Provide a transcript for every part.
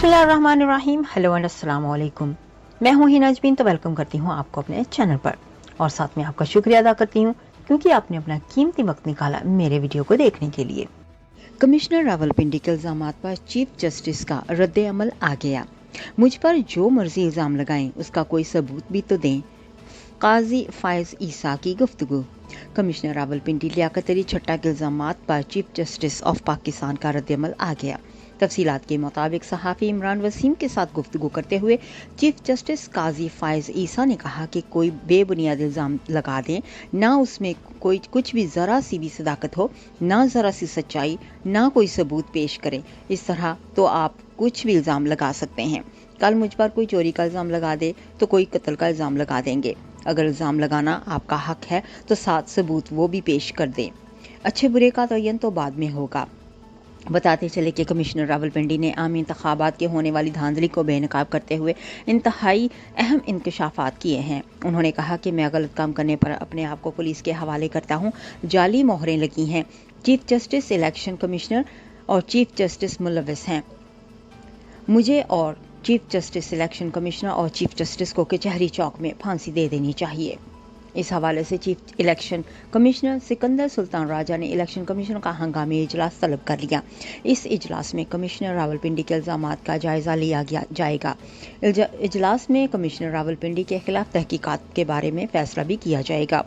बिस्मिल्लाहिर्रहमानिर्रहीम। Hello and अस्सलाम वालेकुम। मैं हूं हिना अजमीन, तो वेलकम करती हूं आपको अपने चैनल पर और साथ में आपका शुक्रिया अदा करती हूं क्योंकि आपने अपना कीमती वक्त निकाला मेरे वीडियो को देखने के लिए। कमिश्नर रावलपिंडी के इल्जामात पर चीफ जस्टिस का रद्द अमल आ गया। मुझ पर जो मर्जी इल्जाम लगाएं उसका कोई सबूत भी तो दें। काजी फायज ईसा की गुफ्तगू। कमिश्नर रावलपिंडी लियाकत अली छट्टा के इल्जामात पर चीफ जस्टिस ऑफ पाकिस्तान का रद्द अमल आ गया। तफसीलात के मुताबिक सहाफ़ी इमरान वसीम के साथ गुफ्तगू करते हुए चीफ जस्टिस काजी फायज ईसा ने कहा कि कोई बेबुनियाद इल्ज़ाम लगा दें, ना उसमें कोई कुछ भी ज़रा सी भी सदाकत हो, ना ज़रा सी सच्चाई, ना कोई सबूत पेश करें। इस तरह तो आप कुछ भी इल्ज़ाम लगा सकते हैं। कल मुझ पर कोई चोरी का इल्ज़ाम लगा दे तो कोई कत्ल का इल्ज़ाम लगा देंगे। अगर इल्ज़ाम लगाना आपका हक है तो साथ सबूत वो भी पेश कर दें। अच्छे बुरे का तयन तो बाद में होगा। बताते चले कि कमिश्नर रावलपिंडी ने आम इंतखाबात के होने वाली धांधली को बेनकाब करते हुए इंतहाई अहम इंकशाफात किए हैं। उन्होंने कहा कि मैं गलत काम करने पर अपने आप को पुलिस के हवाले करता हूँ। जाली मोहरें लगी हैं। चीफ जस्टिस इलेक्शन कमिश्नर और चीफ जस्टिस मुलविस हैं। मुझे और चीफ जस्टिस इलेक्शन कमिश्नर और चीफ जस्टिस को कचहरी चौक में फांसी दे देनी चाहिए। इस हवाले से chief election commissioner Sikandar Sultan Raja ने इलेक्शन कमीशन का हंगामी इजलास तलब कर लिया। इस इजलास में कमिश्नर रावलपिंडी के इल्जामात का जायजा लिया जाएगा। इजलास में कमिश्नर रावलपिंडी के खिलाफ तहकीकात के बारे में फैसला भी किया जाएगा।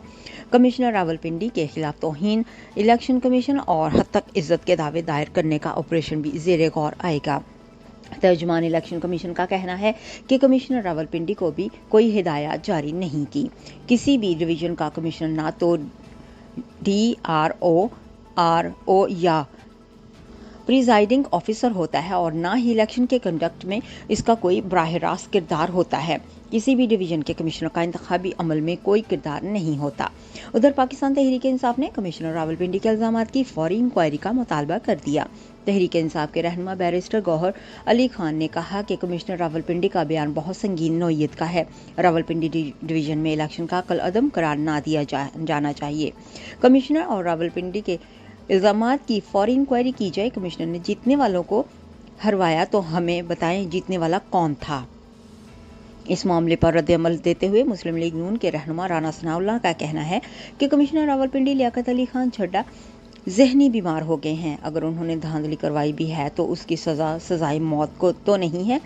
कमिश्नर रावलपिंडी के खिलाफ तौहीन, इलेक्शन कमीशन और हद तक इज्जत के दावे दायर करने का ऑपरेशन भी ज़ेरे गौर आएगा। तर्जुमान इलेक्शन कमीशन का कहना है कि कमिश्नर रावलपिंडी को भी कोई हिदायत जारी नहीं की। किसी भी डिवीजन का कमिश्नर ना तो DRO, RO या प्रिजाइडिंग ऑफिसर होता है और ना ही इलेक्शन के कंडक्ट में इसका कोई बराह रास्त किरदार होता है। किसी भी डिवीजन के कमिश्नर का इंतखाबी अमल में कोई किरदार नहीं होता। उधर पाकिस्तान तहरीक इंसाफ ने कमिश्नर रावलपिंडी के इल्जामात की फौरी इंक्वायरी का मुतालबा कर दिया। तहरीक इंसाफ के रहनुमा बैरिस्टर गौहर अली खान ने कहा कि कमिश्नर रावलपिंडी का बयान बहुत संगीन नौयत का है। रावलपिंडी डिवीजन में इलेक्शन का कल अदम करार ना दिया जाना चाहिए। कमिश्नर और रावलपिंडी के इल्जामात की फौरी इंक्वायरी की जाए। कमिश्नर ने जीतने वालों को हरवाया तो हमें बताएं जीतने वाला कौन था। इस मामले पर रद्द अमल देते हुए मुस्लिम लीग नून के रहनुमा राना सनाउल्लाह का कहना है कि कमिश्नर रावलपिंडी लियाकत अली खान छड्डा जहनी बीमार हो गए हैं। अगर उन्होंने धांधली करवाई भी है तो उसकी सजाए मौत को तो नहीं है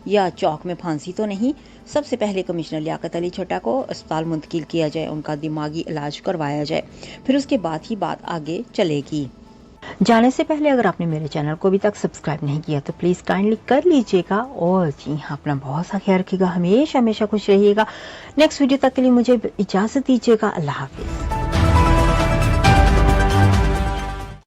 या चौक में फांसी तो नहीं। सबसे पहले कमिश्नर लियाकत अली छड्डा को अस्पताल मुंतकिल किया जाए, उनका दिमागी इलाज करवाया जाए, फिर उसके बाद ही बात आगे चलेगी। जाने से पहले अगर आपने मेरे चैनल को अभी तक सब्सक्राइब नहीं किया तो प्लीज़ काइंडली कर लीजिएगा और जी हाँ, अपना बहुत सा ख्याल रखिएगा। हमेशा खुश रहिएगा। नेक्स्ट वीडियो तक के लिए मुझे इजाज़त दीजिएगा। अल्लाह हाफिज़।